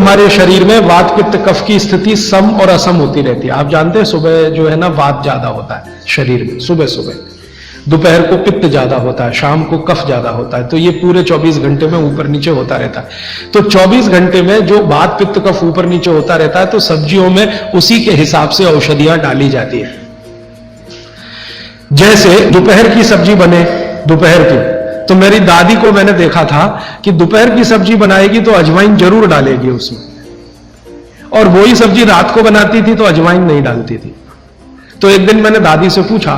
हमारे शरीर में वात पित्त कफ की स्थिति सम और असम होती रहती है। आप जानते हैं सुबह जो है ना वात ज्यादा होता है शरीर में, सुबह सुबह, दोपहर को पित्त ज्यादा होता है, शाम को कफ ज्यादा होता है। तो ये पूरे 24 घंटे में ऊपर नीचे होता रहता है। तो 24 घंटे में जो वात पित्त कफ ऊपर नीचे होता रहता है, तो सब्जियों में उसी के हिसाब से औषधियां डाली जाती है। जैसे दोपहर की सब्जी बने, दोपहर की, तो मेरी दादी को मैंने देखा था कि दोपहर की सब्जी बनाएगी तो अजवाइन जरूर डालेगी उसमें, और वही सब्जी रात को बनाती थी तो अजवाइन नहीं डालती थी। तो एक दिन मैंने दादी से पूछा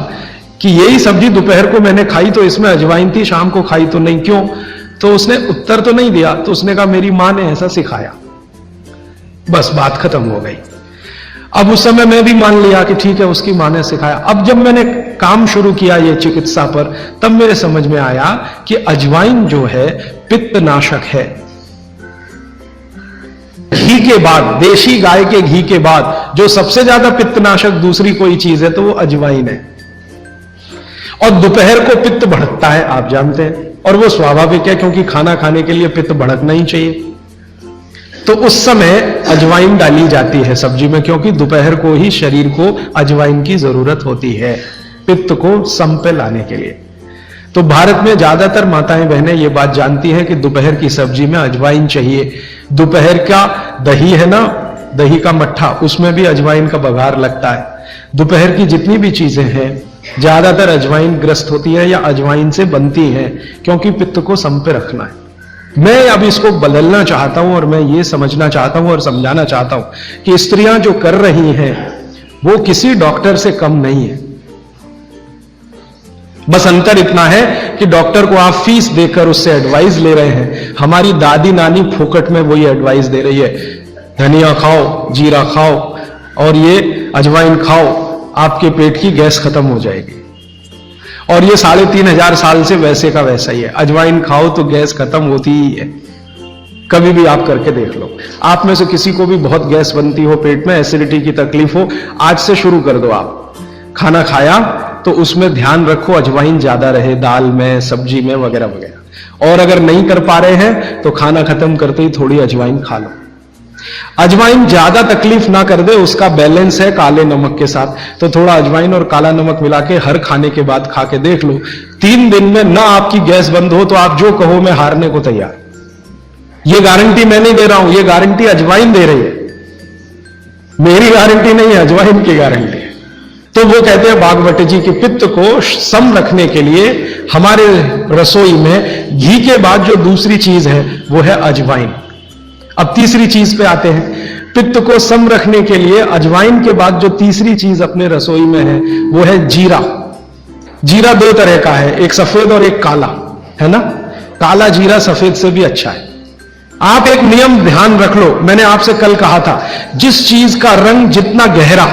कि यही सब्जी दोपहर को मैंने खाई तो इसमें अजवाइन थी, शाम को खाई तो नहीं, क्यों? तो उसने उत्तर तो नहीं दिया। तो उसने कहा मेरी मां ने ऐसा सिखाया। बस बात खत्म हो गई। अब उस समय मैं भी मान लिया कि ठीक है, उसकी मां ने सिखाया। अब जब मैंने काम शुरू किया ये चिकित्सा पर, तब मेरे समझ में आया कि अजवाइन जो है पित्तनाशक है। घी के बाद, देशी गाय के घी के बाद जो सबसे ज्यादा पित्तनाशक दूसरी कोई चीज है तो वो अजवाइन है। और दोपहर को पित्त भड़कता है, आप जानते हैं, और वो स्वाभाविक है क्योंकि खाना खाने के लिए पित्त भड़कना ही चाहिए। तो उस समय अजवाइन डाली जाती है सब्जी में, क्योंकि दोपहर को ही शरीर को अजवाइन की जरूरत होती है पित्त को सम पे लाने के लिए। तो भारत में ज्यादातर माताएं बहनें ये बात जानती हैं कि दोपहर की सब्जी में अजवाइन चाहिए। दोपहर का दही है ना, दही का मट्ठा, उसमें भी अजवाइन का बघार लगता है। दोपहर की जितनी भी चीजें हैं ज्यादातर अजवाइन ग्रस्त होती है या अजवाइन से बनती हैं, क्योंकि पित्त को सम पे रखना है। मैं अब इसको बदलना चाहता हूं और मैं ये समझना चाहता हूं और समझाना चाहता हूं कि स्त्रियां जो कर रही हैं वो किसी डॉक्टर से कम नहीं है। बस अंतर इतना है कि डॉक्टर को आप फीस देकर उससे एडवाइस ले रहे हैं। हमारी दादी नानी फोकट में वही एडवाइस दे रही है, धनिया खाओ, जीरा खाओ और ये अजवाइन खाओ, आपके पेट की गैस खत्म हो जाएगी। और ये 3500 साल से वैसे का वैसा ही है। अजवाइन खाओ तो गैस खत्म होती ही है। कभी भी आप करके देख लो। आप में से किसी को भी बहुत गैस बनती हो, पेट में एसिडिटी की तकलीफ हो, आज से शुरू कर दो। आप खाना खाया तो उसमें ध्यान रखो अजवाइन ज्यादा रहे, दाल में, सब्जी में, वगैरह वगैरह। और अगर नहीं कर पा रहे हैं तो खाना खत्म करते ही थोड़ी अजवाइन खा लो। अजवाइन ज्यादा तकलीफ ना कर दे, उसका बैलेंस है काले नमक के साथ। तो थोड़ा अजवाइन और काला नमक मिला के हर खाने के बाद खा के देख लो, 3 दिन में ना आपकी गैस बंद हो तो आप जो कहो मैं हारने को तैयार। ये गारंटी मैं नहीं दे रहा हूं, ये गारंटी अजवाइन दे रही है, मेरी गारंटी नहीं है, अजवाइन की गारंटी है। तो वो कहते हैं भागवत जी कि पित्त को सम रखने के लिए हमारे रसोई में घी के बाद जो दूसरी चीज है वो है अजवाइन। अब तीसरी चीज पे आते हैं। पित्त को सम रखने के लिए अजवाइन के बाद जो तीसरी चीज अपने रसोई में है वो है जीरा। जीरा 2 तरह का है, एक सफेद और एक काला, है ना। काला जीरा सफेद से भी अच्छा है। आप एक नियम ध्यान रख लो, मैंने आपसे कल कहा था, जिस चीज का रंग जितना गहरा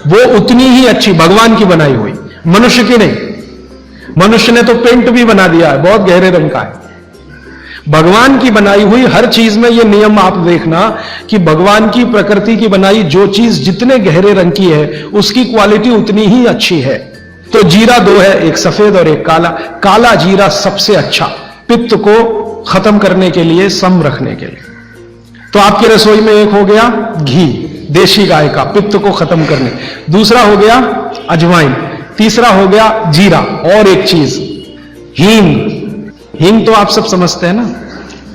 वो उतनी ही अच्छी, भगवान की बनाई हुई, मनुष्य की नहीं। मनुष्य ने तो पेंट भी बना दिया है, बहुत गहरे रंग का है। भगवान की बनाई हुई हर चीज में ये नियम आप देखना कि भगवान की प्रकृति की बनाई जो चीज जितने गहरे रंग की है उसकी क्वालिटी उतनी ही अच्छी है। तो जीरा 2 है, एक सफेद और एक काला। काला जीरा सबसे अच्छा, पित्त को खत्म करने के लिए, सम रखने के लिए। तो आपकी रसोई में एक हो गया घी देशी गाय का, पित्त को खत्म करने। दूसरा हो गया अजवाइन, तीसरा हो गया जीरा, और एक चीज हींग। हींग तो आप सब समझते हैं ना,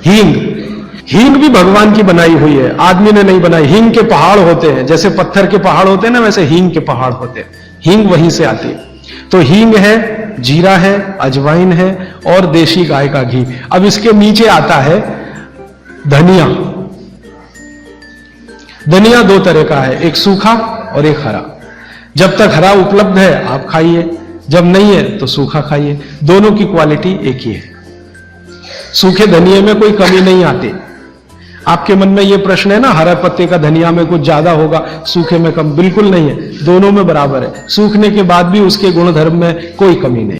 हींग। हींग भी भगवान की बनाई हुई है, आदमी ने नहीं बनाई। हींग के पहाड़ होते हैं, जैसे पत्थर के पहाड़ होते हैं ना, वैसे हींग के पहाड़ होते हैं। हींग वहीं से आती है। तो हींग है, जीरा है, अजवाइन है और देशी गाय का घी। अब इसके नीचे आता है धनिया। धनिया 2 तरह का है, एक सूखा और एक हरा। जब तक हरा उपलब्ध है आप खाइए, जब नहीं है तो सूखा खाइए, दोनों की क्वालिटी एक ही है। सूखे धनिये में कोई कमी नहीं आती। आपके मन में ये प्रश्न है ना, हरा पत्ते का धनिया में कुछ ज्यादा होगा, सूखे में कम, बिल्कुल नहीं है, दोनों में बराबर है। सूखने के बाद भी उसके गुण धर्म में कोई कमी नहीं।